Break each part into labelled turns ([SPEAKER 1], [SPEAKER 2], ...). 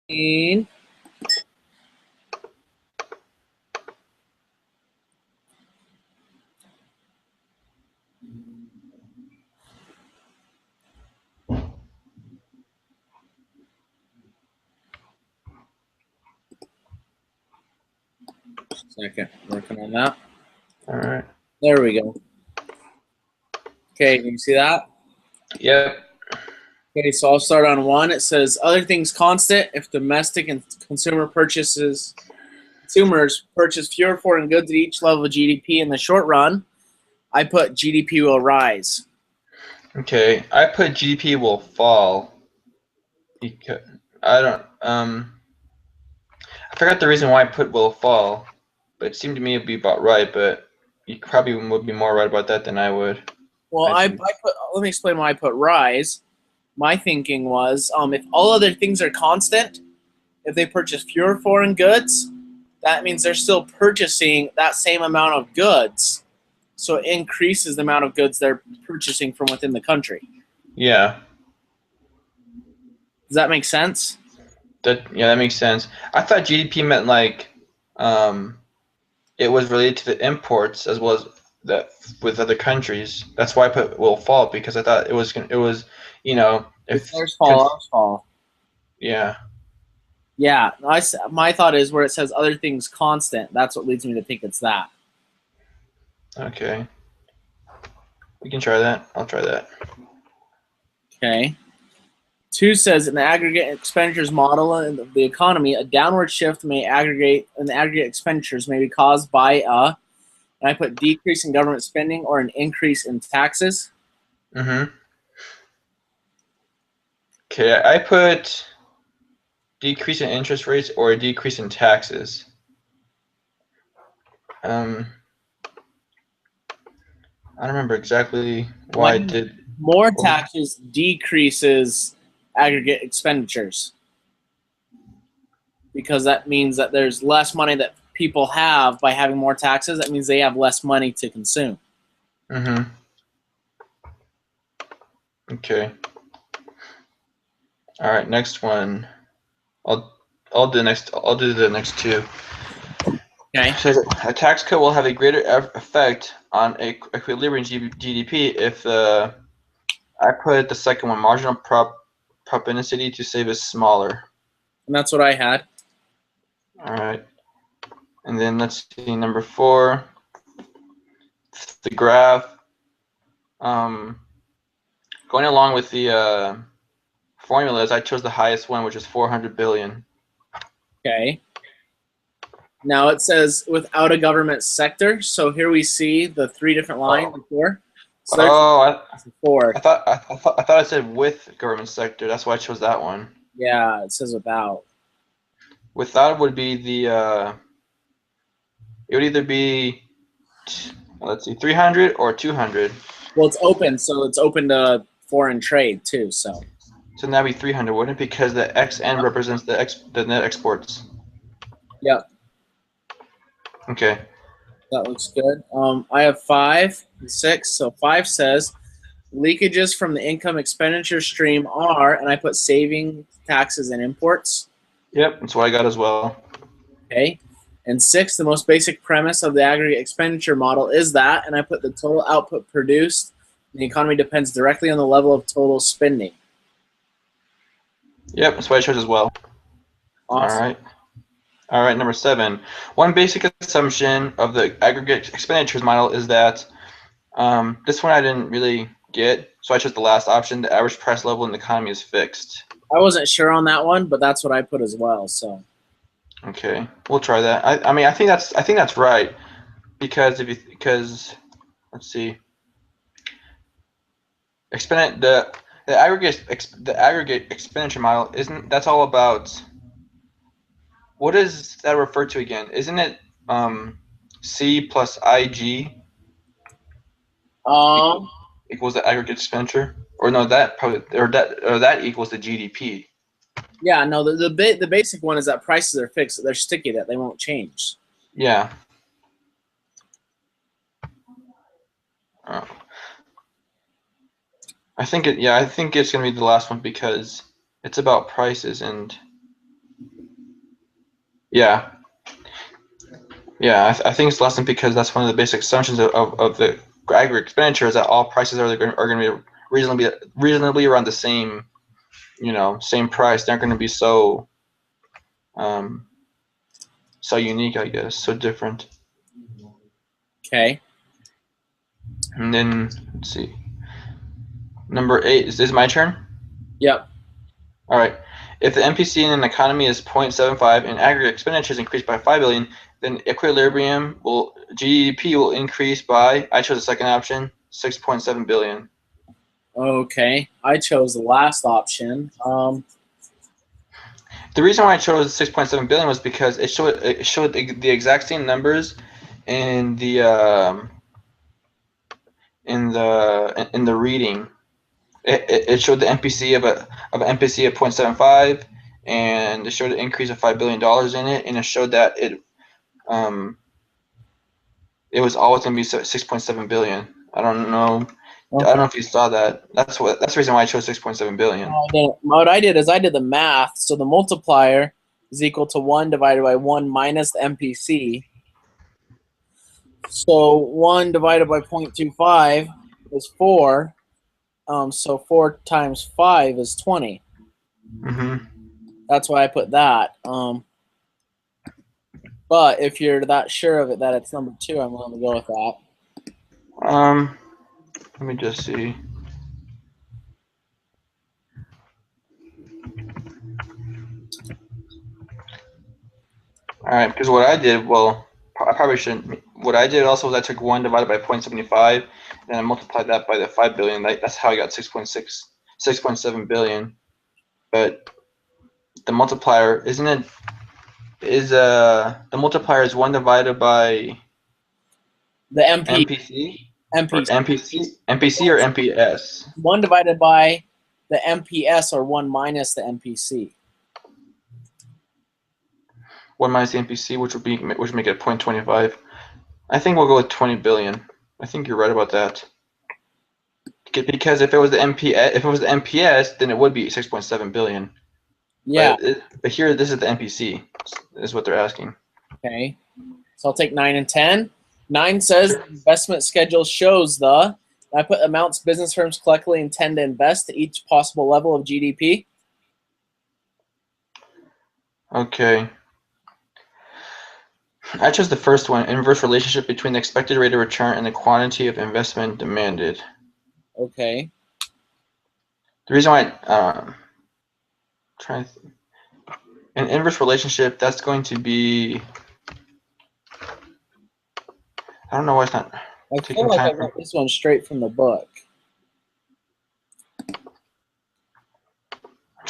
[SPEAKER 1] 15. Second, working on that.
[SPEAKER 2] All right.
[SPEAKER 1] There we go. Okay, can you see that?
[SPEAKER 2] Yep.
[SPEAKER 1] Okay, so I'll start on 1. It says other things constant if domestic and consumers purchase fewer foreign goods at each level of GDP in the short run. I put GDP will rise.
[SPEAKER 2] Okay. I put GDP will fall. Because I don't. I forgot the reason why I put will fall, but it seemed to me it'd be about right. But you probably would be more right about that than I would.
[SPEAKER 1] Well, I put. Let me explain why I put rise. My thinking was, if all other things are constant, if they purchase fewer foreign goods, that means they're still purchasing that same amount of goods. So it increases the amount of goods they're purchasing from within the country.
[SPEAKER 2] Yeah.
[SPEAKER 1] Does that make sense?
[SPEAKER 2] That makes sense. I thought GDP meant like, it was related to the imports as well as that with other countries. That's why I put will fall because I thought it was if
[SPEAKER 1] Ours fall.
[SPEAKER 2] yeah.
[SPEAKER 1] Yeah, my thought is where it says other things constant. That's what leads me to think it's that.
[SPEAKER 2] Okay. We can try that. I'll try that.
[SPEAKER 1] Okay. 2 says in the aggregate expenditures model of the economy, a downward shift in the aggregate expenditures may be caused by and I put decrease in government spending or an increase in taxes.
[SPEAKER 2] Mm-hmm. Okay, I put decrease in interest rates or a decrease in taxes. I don't remember exactly why I did.
[SPEAKER 1] More taxes decreases aggregate expenditures because that means that there's less money that people have by having more taxes. That means they have less money to consume.
[SPEAKER 2] Mm-hmm. Okay. All right, next one. I'll do the next 2.
[SPEAKER 1] Okay.
[SPEAKER 2] So a tax cut will have a greater effect on equilibrium GDP if I put the second one, marginal propensity to save is smaller.
[SPEAKER 1] And that's what I had.
[SPEAKER 2] All right. And then let's see, number 4, the graph. Going along with the formulas, I chose the highest one, which is 400 billion.
[SPEAKER 1] Okay. Now it says without a government sector. So here we see the 3 different lines before. So
[SPEAKER 2] I thought I said with government sector. That's why I chose that one.
[SPEAKER 1] Yeah, it says without.
[SPEAKER 2] Without would be the it would either be, let's see, 300 or 200.
[SPEAKER 1] Well, it's open, so it's open to foreign trade too. So
[SPEAKER 2] that'd be 300, wouldn't it? Because the XN represents the net exports.
[SPEAKER 1] Yep.
[SPEAKER 2] Okay.
[SPEAKER 1] That looks good. I have 5 and 6. So 5 says leakages from the income expenditure stream are, and I put saving, taxes, and imports.
[SPEAKER 2] Yep, that's what I got as well.
[SPEAKER 1] Okay. And 6, the most basic premise of the aggregate expenditure model is that, and I put the total output produced in the economy depends directly on the level of total spending.
[SPEAKER 2] Yep, that's what I chose as well.
[SPEAKER 1] Awesome.
[SPEAKER 2] All right, number 7. One basic assumption of the aggregate expenditures model is that, this one I didn't really get, so I chose the last option. The average price level in the economy is fixed.
[SPEAKER 1] I wasn't sure on that one, but that's what I put as well. So.
[SPEAKER 2] Okay, we'll try that. I think that's right, because let's see, the aggregate expenditure model that's all about, what does that refer to again? Isn't it C plus IG equals the aggregate expenditure? Or no, that equals the GDP.
[SPEAKER 1] Yeah, no, the basic one is that prices are fixed, they're sticky, that they won't change.
[SPEAKER 2] Yeah. I think it's gonna be the last one because it's about prices, and Yeah. Yeah, I think it's less than because that's one of the basic assumptions of the aggregate expenditure is that all prices are going to be reasonably around the same, same price. They're not going to be so so unique, I guess, so different.
[SPEAKER 1] Okay.
[SPEAKER 2] And then let's see, number 8 is this my turn?
[SPEAKER 1] Yep.
[SPEAKER 2] All right. If the MPC in an economy is 0.75 and aggregate expenditures increase by 5 billion, then GDP will increase by, I chose the second option, 6.7 billion.
[SPEAKER 1] Okay. I chose the last option.
[SPEAKER 2] The reason why I chose 6.7 billion was because it showed the exact same numbers in the reading. It showed the MPC of an MPC of 0.75, and it showed an increase of $5 billion in it, and it showed that it was always going to be 6.7 billion. I don't know.
[SPEAKER 1] Okay.
[SPEAKER 2] I don't know if you saw that. That's the reason why I chose 6.7 billion.
[SPEAKER 1] What I did is I did the math. So the multiplier is equal to 1 divided by 1 minus the MPC. So 1 divided by 0.25 is 4. So 4 times 5 is 20.
[SPEAKER 2] Mm-hmm.
[SPEAKER 1] That's why I put that. But if you're that sure of it that it's number 2, I'm willing to go with that.
[SPEAKER 2] Let me just see. All right, because what I did, well, I probably shouldn't. What I did also was I took 1 divided by 0.75, and I multiplied that by the 5 billion. That's how I got 6.7 billion. But the multiplier, the multiplier is 1 divided by
[SPEAKER 1] The
[SPEAKER 2] MPC or MPC or MPS.
[SPEAKER 1] 1 divided by the MPS or 1 minus the MPC.
[SPEAKER 2] 1 minus the MPC, which would make it 0.25. I think we'll go with 20 billion. I think you're right about that. Because if it was the MPS, then it would be 6.7 billion.
[SPEAKER 1] Yeah.
[SPEAKER 2] But here, this is the MPC, is what they're asking.
[SPEAKER 1] Okay. So I'll take 9 and 10. 9 says the investment schedule shows I put amounts business firms collectively intend to invest to each possible level of GDP.
[SPEAKER 2] Okay. I chose the first one, inverse relationship between the expected rate of return and the quantity of investment demanded.
[SPEAKER 1] Okay.
[SPEAKER 2] The reason why an inverse relationship, that's going to be, I don't know why it's not
[SPEAKER 1] I
[SPEAKER 2] taking
[SPEAKER 1] feel like I
[SPEAKER 2] time.
[SPEAKER 1] got this one straight from the book.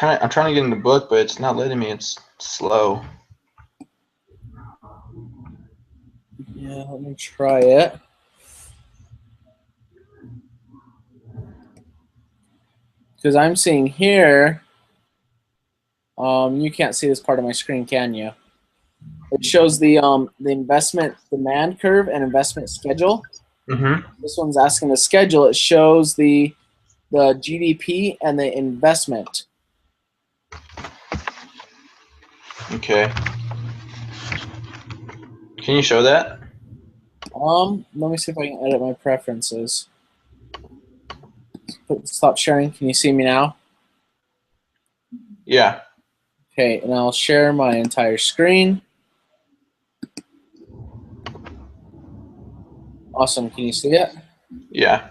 [SPEAKER 2] I'm trying to get in the book, but it's not letting me. It's slow.
[SPEAKER 1] Yeah, let me try it. Because I'm seeing here, you can't see this part of my screen, can you? It shows the investment demand curve and investment schedule.
[SPEAKER 2] Mm-hmm.
[SPEAKER 1] This one's asking the schedule. It shows the GDP and the investment.
[SPEAKER 2] Okay. Can you show that?
[SPEAKER 1] Let me see if I can edit my preferences. Stop sharing. Can you see me now?
[SPEAKER 2] Yeah.
[SPEAKER 1] Okay, and I'll share my entire screen. Awesome. Can you see it?
[SPEAKER 2] Yeah.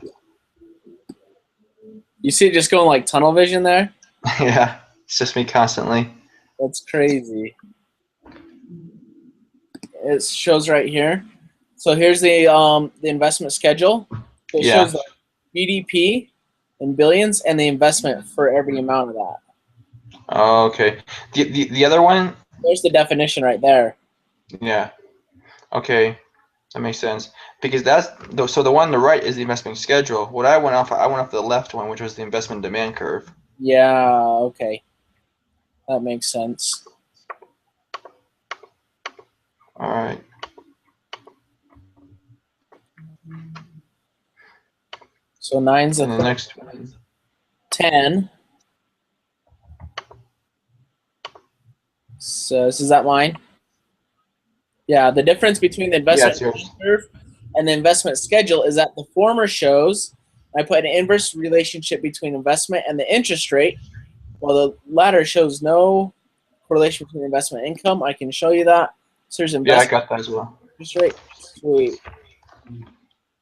[SPEAKER 1] You see it just going like tunnel vision there?
[SPEAKER 2] Yeah. It's just me constantly.
[SPEAKER 1] That's crazy. It shows right here. So here's the investment schedule. It shows the GDP in billions and the investment for every amount of that.
[SPEAKER 2] Oh, okay. The other one?
[SPEAKER 1] There's the definition right there.
[SPEAKER 2] Yeah. Okay. That makes sense. Because so the one on the right is the investment schedule. What I went off the left one, which was the investment demand curve.
[SPEAKER 1] Yeah, okay. That makes sense.
[SPEAKER 2] All right.
[SPEAKER 1] So 9's
[SPEAKER 2] and the next one.
[SPEAKER 1] 10. So is that mine? Yeah, the difference between the
[SPEAKER 2] Yeah,
[SPEAKER 1] investment
[SPEAKER 2] it's yours.
[SPEAKER 1] curve and the investment schedule is that the former shows I put an inverse relationship between investment and the interest rate, while the latter shows no correlation between investment income. I can show you that. So there's
[SPEAKER 2] Yeah, I
[SPEAKER 1] investment
[SPEAKER 2] got that as well.
[SPEAKER 1] interest rate. Sweet.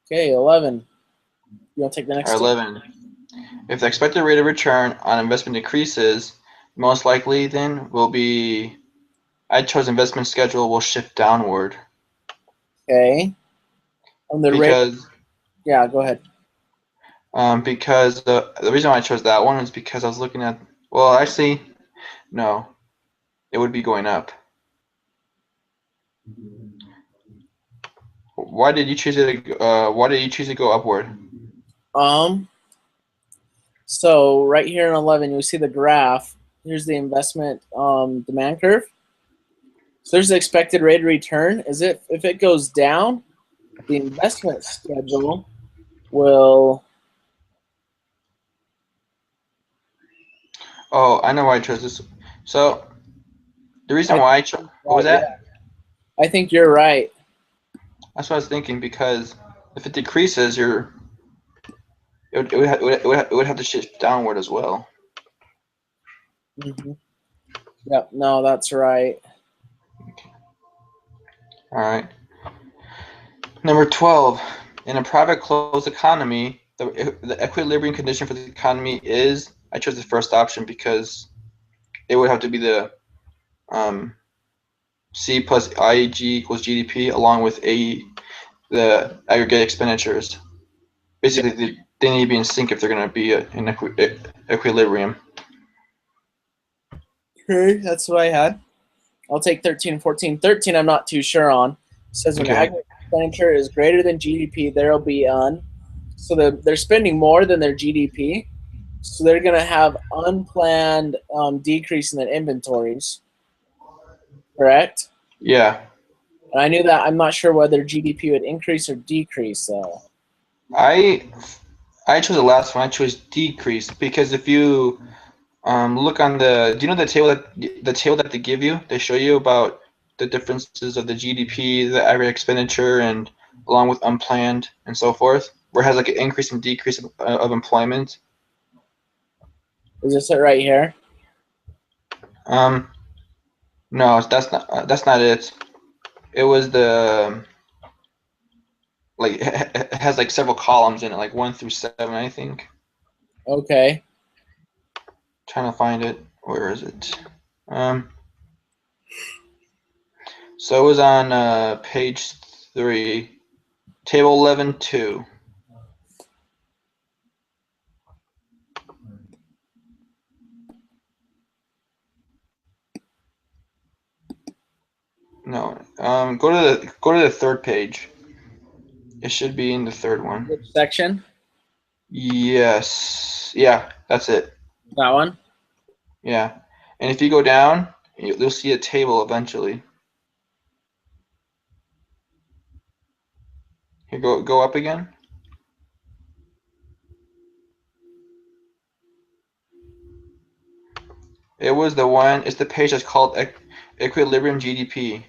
[SPEAKER 1] Okay, 11. You want to take the
[SPEAKER 2] Or
[SPEAKER 1] next two?
[SPEAKER 2] 11. If the expected rate of return on investment decreases, most likely then will be, I chose investment schedule will shift downward.
[SPEAKER 1] Okay. On the rate.
[SPEAKER 2] Because
[SPEAKER 1] Yeah, go ahead.
[SPEAKER 2] because the reason why I chose that one is because I was looking at, well, actually, no, it would be going up. Why did you choose it? Why did you choose to go upward?
[SPEAKER 1] So right here in 11, you see the graph. Here's the investment demand curve. So there's the expected rate of return. If it goes down, the investment schedule will.
[SPEAKER 2] Oh, I know why I chose this. So the reason
[SPEAKER 1] I
[SPEAKER 2] why I
[SPEAKER 1] think
[SPEAKER 2] chose,
[SPEAKER 1] you're
[SPEAKER 2] what was
[SPEAKER 1] right. Yeah,
[SPEAKER 2] that?
[SPEAKER 1] I think you're right.
[SPEAKER 2] That's what I was thinking, because if it decreases, it would have to shift downward as well.
[SPEAKER 1] Mm-hmm. Yep. No, that's right.
[SPEAKER 2] All right. Number 12. In a private closed economy, the equilibrium condition for the economy is, I chose the first option because it would have to be the C plus IEG equals GDP along with the aggregate expenditures. Basically, they need to be in sync if they're going to be in equilibrium.
[SPEAKER 1] Okay, that's what I had. I'll take 13 and 14. 13, I'm not too sure on. It says when
[SPEAKER 2] Okay.
[SPEAKER 1] aggregate expenditure is greater than GDP, there will be so they're spending more than their GDP. So they're going to have unplanned decrease in their inventories, correct?
[SPEAKER 2] Yeah.
[SPEAKER 1] And I knew that. I'm not sure whether GDP would increase or decrease, though.
[SPEAKER 2] I chose the last one. I chose decrease because if you look on do you know the table that they give you? They show you about the differences of the GDP, the aggregate expenditure, and along with unplanned and so forth, where it has like an increase and decrease of employment.
[SPEAKER 1] Is this it right here?
[SPEAKER 2] Um, no, that's not it. It was the like it has like several columns in it, like 1 through 7, I think.
[SPEAKER 1] Okay.
[SPEAKER 2] Trying to find it. Where is it? So it was on page 3, table 11.2. No, go to the third page. It should be in the third one.
[SPEAKER 1] Which section?
[SPEAKER 2] Yes, yeah, that's it.
[SPEAKER 1] That one?
[SPEAKER 2] Yeah, and if you go down, you'll see a table eventually. Here, go up again. It was the one. It's the page that's called equilibrium GDP.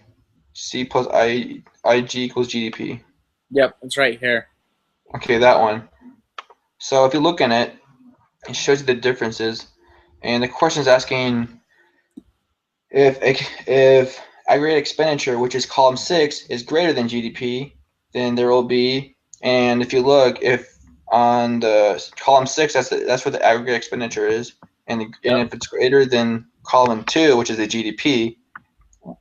[SPEAKER 2] C plus IG equals GDP.
[SPEAKER 1] Yep, it's right here.
[SPEAKER 2] Okay, that one. So if you look in it, it shows you the differences, and the question is asking if aggregate expenditure, which is column 6, is greater than GDP, then there will be. And if you look, if on the column 6, that's where the aggregate expenditure is, and if it's greater than column 2, which is the GDP,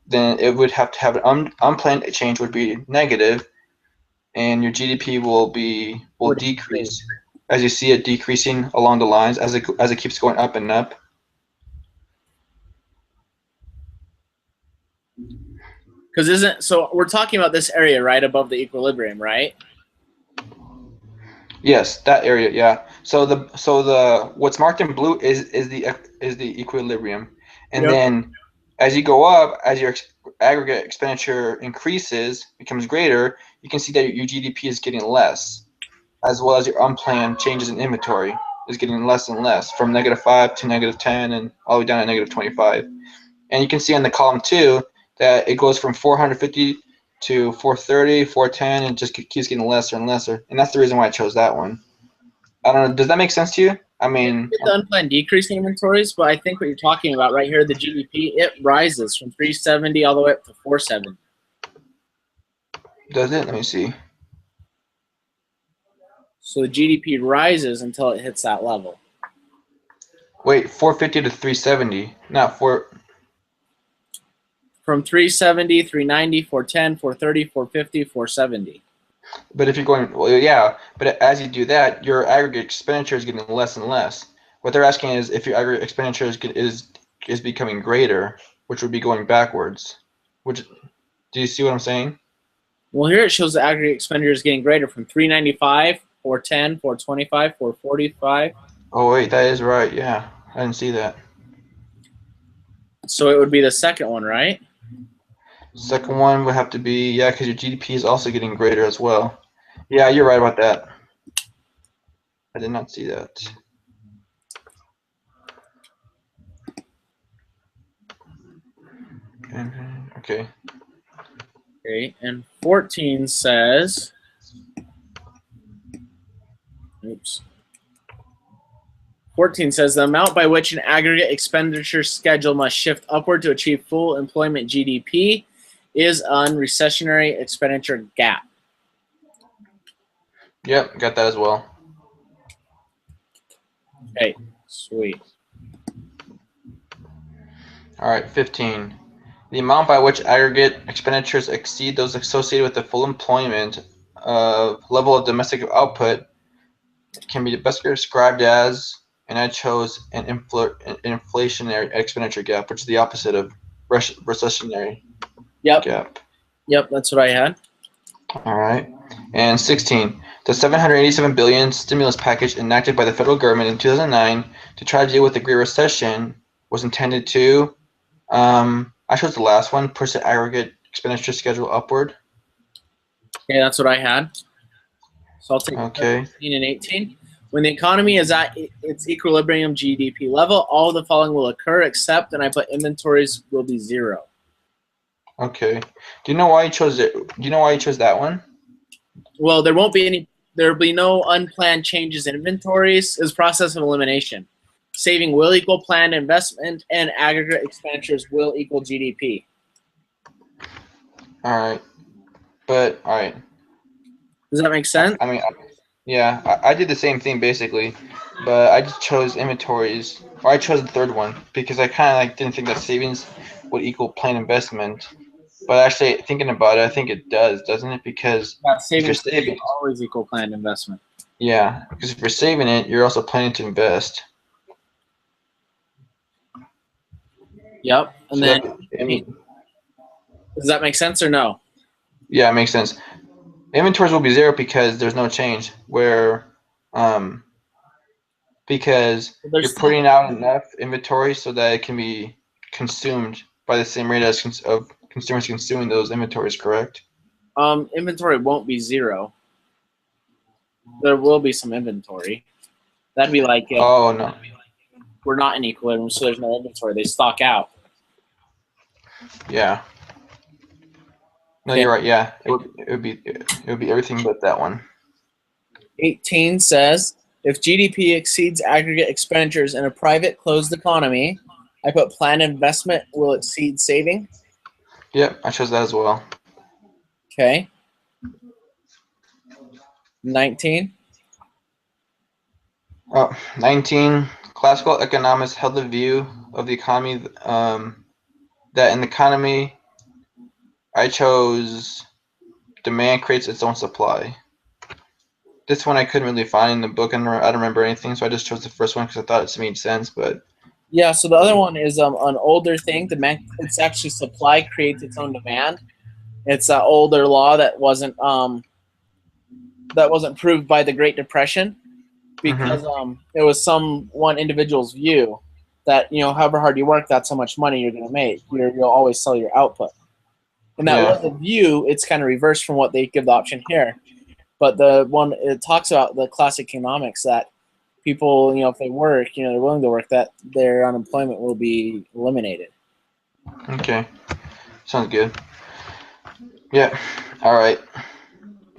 [SPEAKER 2] then it would have to have an unplanned change would be negative, and your GDP will decrease as you see it decreasing along the lines as it keeps going up and up.
[SPEAKER 1] Because so we're talking about this area right above the equilibrium, right?
[SPEAKER 2] Yes, that area, yeah. So the what's marked in blue is the equilibrium, and
[SPEAKER 1] Yep.
[SPEAKER 2] then as you go up, as your aggregate expenditure increases, becomes greater, you can see that your GDP is getting less, as well as your unplanned changes in inventory is getting less and less, from -5 to -10 and all the way down to -25. And you can see on the column 2 that it goes from 450 to 430, 410, and just keeps getting lesser and lesser. And that's the reason why I chose that one. I don't know. Does that make sense to you? I mean,
[SPEAKER 1] It's the unplanned decrease in inventories, but I think what you're talking about right here, the GDP, it rises from 370 all the way up to 470.
[SPEAKER 2] does it? Let me see.
[SPEAKER 1] So the GDP rises until it hits that level.
[SPEAKER 2] Wait, 450 to 370, not 4.
[SPEAKER 1] From 370, 390, 410, 430, 450, 470.
[SPEAKER 2] But if you're going, well, yeah, but as you do that, your aggregate expenditure is getting less and less. What they're asking is if your aggregate expenditure is becoming greater, which would be going backwards. Which, do you see what I'm saying?
[SPEAKER 1] Well, here it shows the aggregate expenditure is getting greater from 395, 410, 425, 445.
[SPEAKER 2] Oh wait, that is right. Yeah, I didn't see that.
[SPEAKER 1] So it would be the second one, right?
[SPEAKER 2] Second one would have to be, yeah, because your GDP is also getting greater as well. Yeah, you're right about that. I did not see that. Okay.
[SPEAKER 1] Okay, and 14 says, oops. 14 says the amount by which an aggregate expenditure schedule must shift upward to achieve full employment GDP is an recessionary expenditure gap.
[SPEAKER 2] Yep, got that as well.
[SPEAKER 1] Okay, sweet.
[SPEAKER 2] All right, 15. The amount by which aggregate expenditures exceed those associated with the full employment level of domestic output can be best described as, and I chose an inflationary expenditure gap, which is the opposite of recessionary gap.
[SPEAKER 1] Yep, that's what I had.
[SPEAKER 2] All right. And 16. The 787 billion stimulus package enacted by the federal government in 2009 to try to deal with the Great Recession was intended to, I chose the last one, push the aggregate expenditure schedule upward.
[SPEAKER 1] Okay, that's what I had. So I'll take 17 and 18. When the economy is at its equilibrium GDP level, all the following will occur except, and I put inventories will be zero.
[SPEAKER 2] Okay. Do you know why you chose it? Do you know why you chose that one?
[SPEAKER 1] Well, there won't be any. There will be no unplanned changes in inventories. It's a process of elimination. Saving will equal planned investment, and aggregate expenditures will equal GDP.
[SPEAKER 2] All right. But all right.
[SPEAKER 1] Does that make sense?
[SPEAKER 2] I mean, yeah, I did the same thing basically, but I just chose inventories, or I chose the third one because I kind of like didn't think that savings would equal planned investment. But actually, thinking about it, I think it does, doesn't it? Because if you're
[SPEAKER 1] savings
[SPEAKER 2] saving,
[SPEAKER 1] always equal planned investment.
[SPEAKER 2] yeah, because if you're saving it, you're also planning to invest.
[SPEAKER 1] Yep. And
[SPEAKER 2] So
[SPEAKER 1] then, does that make sense or no?
[SPEAKER 2] Yeah, it makes sense. Inventories will be zero because there's no change. Because you're putting out enough inventory so that it can be consumed by the same rate as of consumers consuming those inventories, correct?
[SPEAKER 1] Inventory won't be zero. There will be some inventory. That'd be like if
[SPEAKER 2] Oh no,
[SPEAKER 1] we're not in equilibrium, so there's no inventory. They stock out.
[SPEAKER 2] yeah. No,
[SPEAKER 1] Okay.
[SPEAKER 2] you're right. Yeah, it would be everything but that one.
[SPEAKER 1] 18 says if GDP exceeds aggregate expenditures in a private closed economy, I put planned investment will exceed saving.
[SPEAKER 2] Yep, I chose that as well.
[SPEAKER 1] Okay. 19.
[SPEAKER 2] 19. Classical economists held the view of the economy that in the economy, I chose demand creates its own supply. This one I couldn't really find in the book, and I don't remember anything, so I just chose the first one because I thought it made sense. But
[SPEAKER 1] yeah, so the other one is an older thing. It's actually supply creates its own demand. It's an older law that wasn't proved by the Great Depression because it was one individual's view that however hard you work, that's how much money you're going to make. You'll always sell your output, and that was a view. It's kind of reversed from what they give the option here. But the one it talks about the classic economics that people, if they work, they're willing to work, that their unemployment will be eliminated.
[SPEAKER 2] Okay, sounds good. Yeah. All right.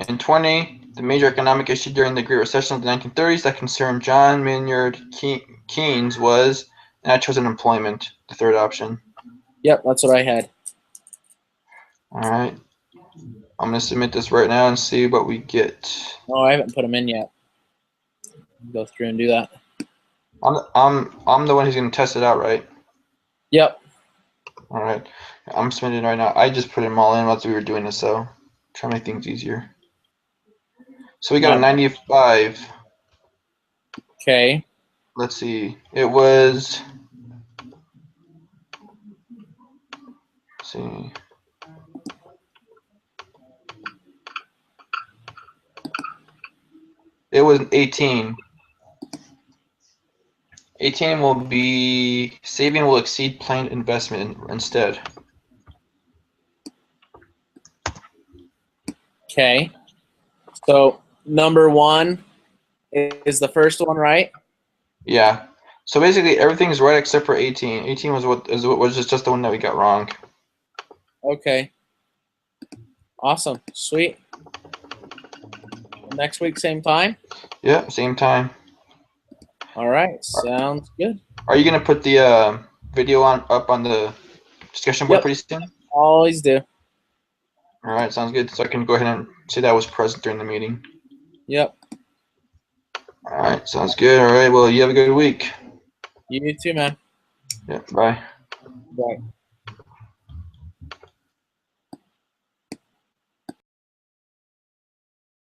[SPEAKER 2] In 20, the major economic issue during the Great Recession of the 1930s that concerned John Maynard Keynes was, and I chose unemployment, the third option.
[SPEAKER 1] Yep, that's what I had.
[SPEAKER 2] All right. I'm going to submit this right now and see what we get.
[SPEAKER 1] Oh, I haven't put them in yet. Go through and do that.
[SPEAKER 2] I'm the one who's going to test it out, right?
[SPEAKER 1] Yep.
[SPEAKER 2] All right. I'm submitting right now. I just put them all in while we were doing this, so try to make things easier. So we got a 95.
[SPEAKER 1] Okay.
[SPEAKER 2] Let's see. It was. Let's see. It was 18. 18 will be saving will exceed planned investment instead.
[SPEAKER 1] Okay. So number 1 is the first one, right?
[SPEAKER 2] Yeah. So basically everything's right except for 18. 18 was just the one that we got wrong.
[SPEAKER 1] Okay. Awesome. Sweet. Next week, same time?
[SPEAKER 2] Yeah, same time.
[SPEAKER 1] All right. Sounds good.
[SPEAKER 2] Are you gonna put the video up on the discussion board
[SPEAKER 1] Yep.
[SPEAKER 2] pretty soon?
[SPEAKER 1] Always do.
[SPEAKER 2] All right, sounds good. So I can go ahead and say that I was present during the meeting.
[SPEAKER 1] Yep.
[SPEAKER 2] All right, sounds good. All right, well, you have a good week.
[SPEAKER 1] You too, man.
[SPEAKER 2] Yeah, bye.
[SPEAKER 1] Bye.